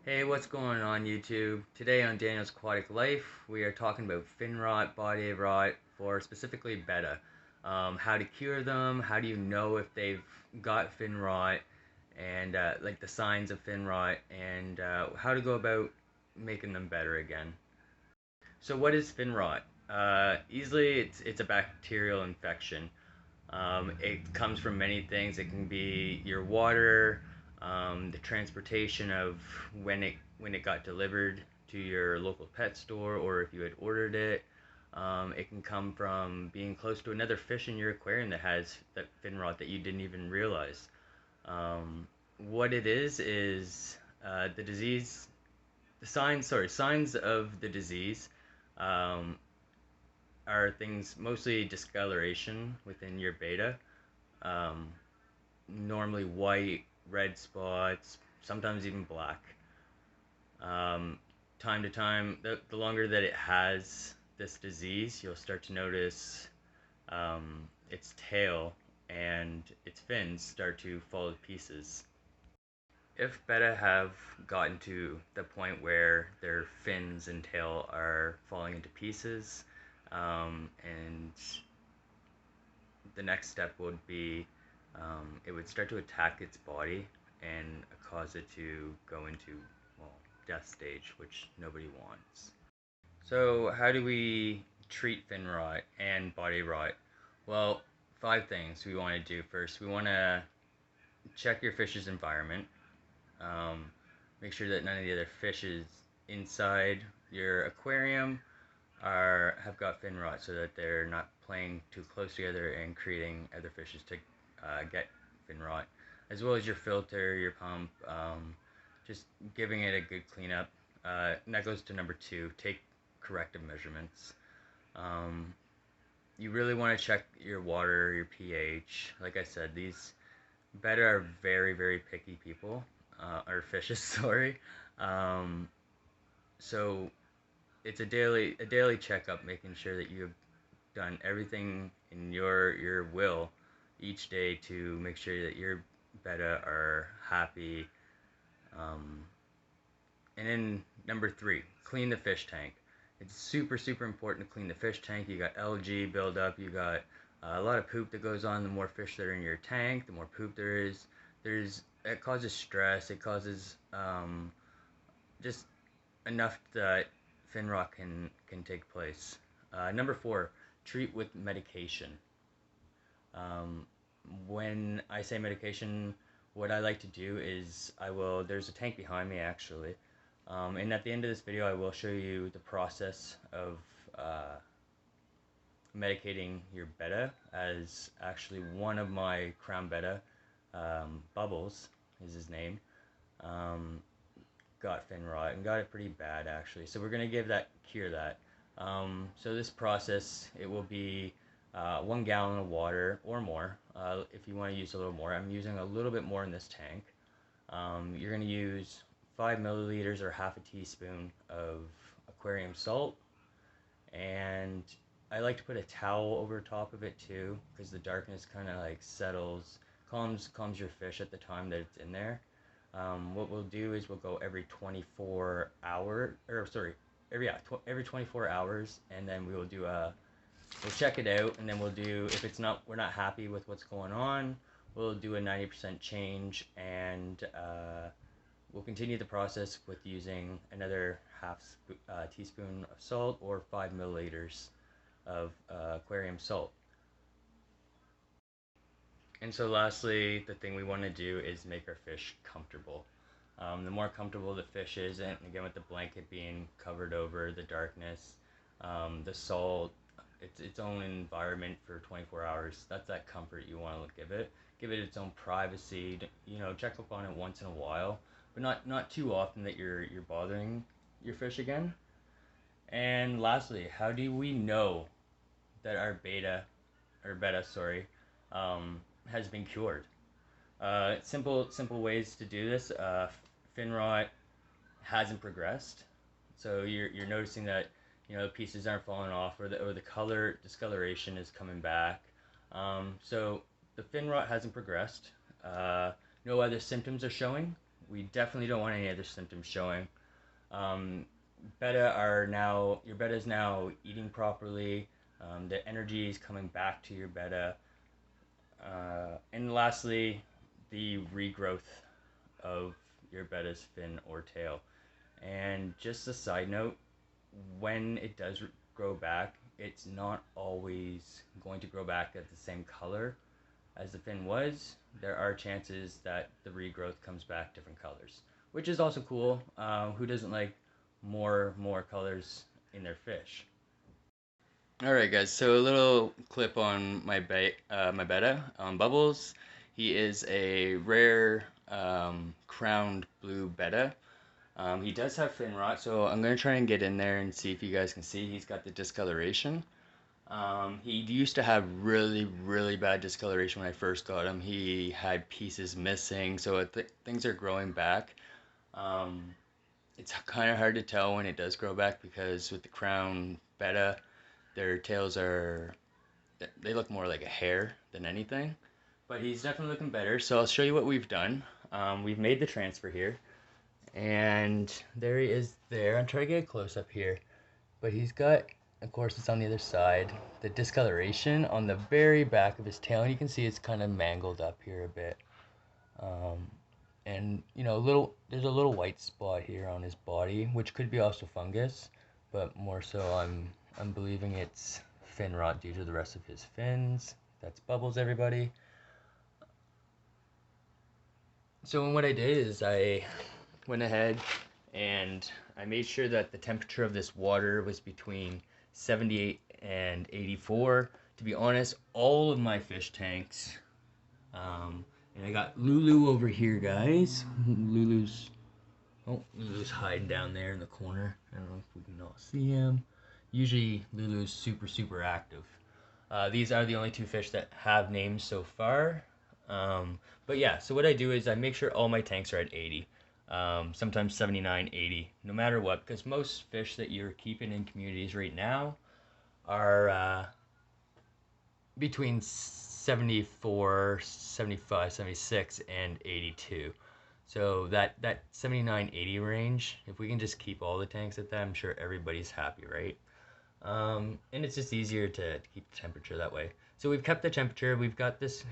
Hey, what's going on YouTube? Today on Daniel's Aquatic Life, we are talking about fin rot, body rot, for specifically betta. How to cure them, how do you know if they've got fin rot, and like the signs of fin rot, and how to go about making them better again. So what is fin rot? Easily, it's a bacterial infection. It comes from many things. It can be your water, the transportation of when it got delivered to your local pet store, or if you had ordered it. It can come from being close to another fish in your aquarium that has that fin rot that you didn't even realize. What it is the disease. The signs of the disease um, are things mostly discoloration within your beta. Um, Normally white, red spots, sometimes even black. Um, Time to time, the longer that it has this disease, you'll start to notice its tail and its fins start to fall to pieces. If betta have gotten to the point where their fins and tail are falling into pieces, and the next step would be it would start to attack its body and cause it to go into, well, death stage, which nobody wants. So how do we treat fin rot and body rot? Well, five things we want to do. First, we want to check your fish's environment. Um, Make sure that none of the other fishes inside your aquarium have got fin rot, so that they're not playing too close together and creating other fishes to get fin rot, as well as your filter, your pump, just giving it a good cleanup. And that goes to number two, take corrective measurements. Um, you really want to check your water, your pH. Like I said, these betta are very, very picky people, or fishes, sorry. Um, so it's a daily checkup, making sure that you've done everything in your will each day to make sure that your betta are happy. Um, and then number three, clean the fish tank. It's super, super important to clean the fish tank. You got algae buildup. You got a lot of poop that goes on. The more fish that are in your tank, the more poop there is. It causes stress. It causes just enough that fin rot can take place. Number four, treat with medication. Um, when I say medication, what I like to do is there's a tank behind me actually, and at the end of this video I will show you the process of uh, medicating your betta, as actually one of my crown betta, Bubbles is his name, um, got fin rot and got it pretty bad actually. So we're gonna cure that. So this process, it will be 1 gallon of water or more. If you want to use a little more, I'm using a little bit more in this tank. You're gonna use 5 milliliters or half a teaspoon of aquarium salt, and I like to put a towel over top of it too, because the darkness kind of like settles, calms your fish at the time that it's in there. What we'll do is we'll go every 24 hour, or sorry, every 24 hours, and then we'll check it out, and then if it's not, we're not happy with what's going on, we'll do a 90% change, and we'll continue the process with using another teaspoon of salt or 5 milliliters of aquarium salt. And so lastly, the thing we want to do is make our fish comfortable. The more comfortable the fish is, and again with the blanket being covered over, the darkness, the salt, its own environment for 24 hours, that's that comfort you want to give it. Give it its own privacy, check up on it once in a while, but not too often that you're bothering your fish again. And lastly, how do we know that our betta, sorry, has been cured? Simple ways to do this. Fin rot hasn't progressed, so you're noticing that pieces aren't falling off, or the color discoloration is coming back. So the fin rot hasn't progressed. No other symptoms are showing. we definitely don't want any other symptoms showing. Um, your betta is now eating properly. The energy is coming back to your betta. And lastly, the regrowth of your betta's fin or tail. And just a side note, when it does grow back, it's not always going to grow back at the same color as the fin was. There are chances that the regrowth comes back different colors, which is also cool. Who doesn't like more colors in their fish? All right, guys. So a little clip on my betta on Bubbles. He is a rare crowned blue betta. He does have fin rot, so I'm gonna try and get in there and see if you guys can see. He's got the discoloration. He used to have really bad discoloration when I first got him. He had pieces missing, so things are growing back. Um, it's kind of hard to tell when it does grow back because with the crown betta, their tails they look more like a hair than anything. But he's definitely looking better, so I'll show you what we've done. We've made the transfer here, and there he is there. I'm trying to get a close up here, but he's got, of course, it's on the other side, the discoloration on the very back of his tail, and you can see it's kind of mangled up here a bit. And you know, there's a little white spot here on his body, which could be also fungus, but more so I'm believing it's fin rot due to the rest of his fins. That's Bubbles, everybody. So what I did is I went ahead and I made sure that the temperature of this water was between 78 and 84. To be honest, all of my fish tanks, and I got Lulu over here, guys. Lulu's hiding down there in the corner. I don't know if we can all see him. Usually Lulu's super active. These are the only two fish that have names so far. But yeah, so what I do is I make sure all my tanks are at 80. Sometimes 79, 80, no matter what, because most fish that you're keeping in communities right now are between 74, 75, 76, and 82. So that 79, 80 range, if we can just keep all the tanks at that, I'm sure everybody's happy, right? And it's just easier to keep the temperature that way. So we've kept the temperature. We've got this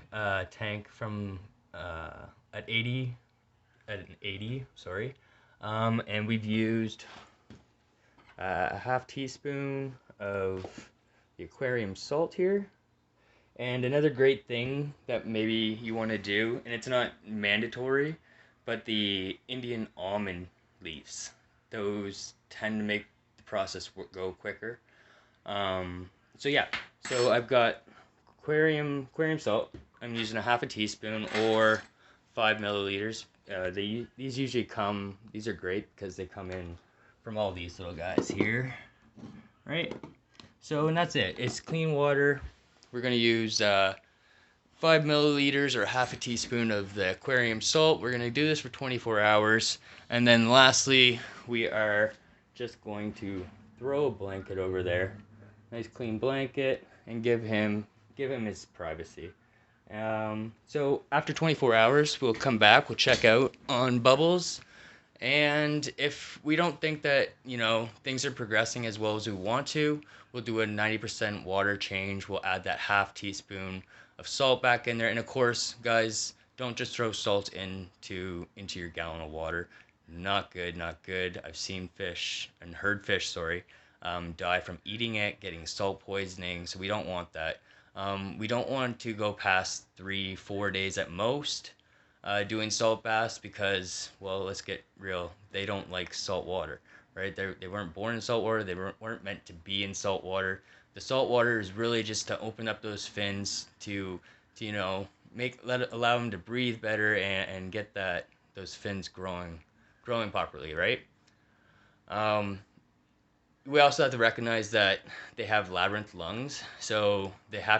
tank from at 80, sorry. And we've used a half teaspoon of the aquarium salt here. And another great thing that maybe you want to do, and it's not mandatory, but the Indian almond leaves. Those tend to make the process go quicker. So yeah, so I've got aquarium salt. I'm using a half a teaspoon or 5 milliliters. These usually come, these are great because they come in from all these little guys here, right? So, and that's it. It's clean water. We're going to use 5 milliliters or half a teaspoon of the aquarium salt. We're going to do this for 24 hours. And then lastly, we are just going to throw a blanket over there. Nice clean blanket, and give him his privacy. So after 24 hours, we'll come back, we'll check out on Bubbles. And if we don't think that, you know, things are progressing as well as we want to, we'll do a 90% water change. We'll add that half teaspoon of salt back in there. And of course, guys, don't just throw salt into your gallon of water. Not good. I've seen fish and heard fish, die from eating it, getting salt poisoning. So we don't want that. We don't want to go past 3-4 days at most doing salt baths because, well, let's get real, they don't like salt water, right? They weren't born in salt water. They weren't meant to be in salt water. The salt water is really just to open up those fins to you know, allow them to breathe better and get those fins growing properly, right? We also have to recognize that they have labyrinth lungs, so they have to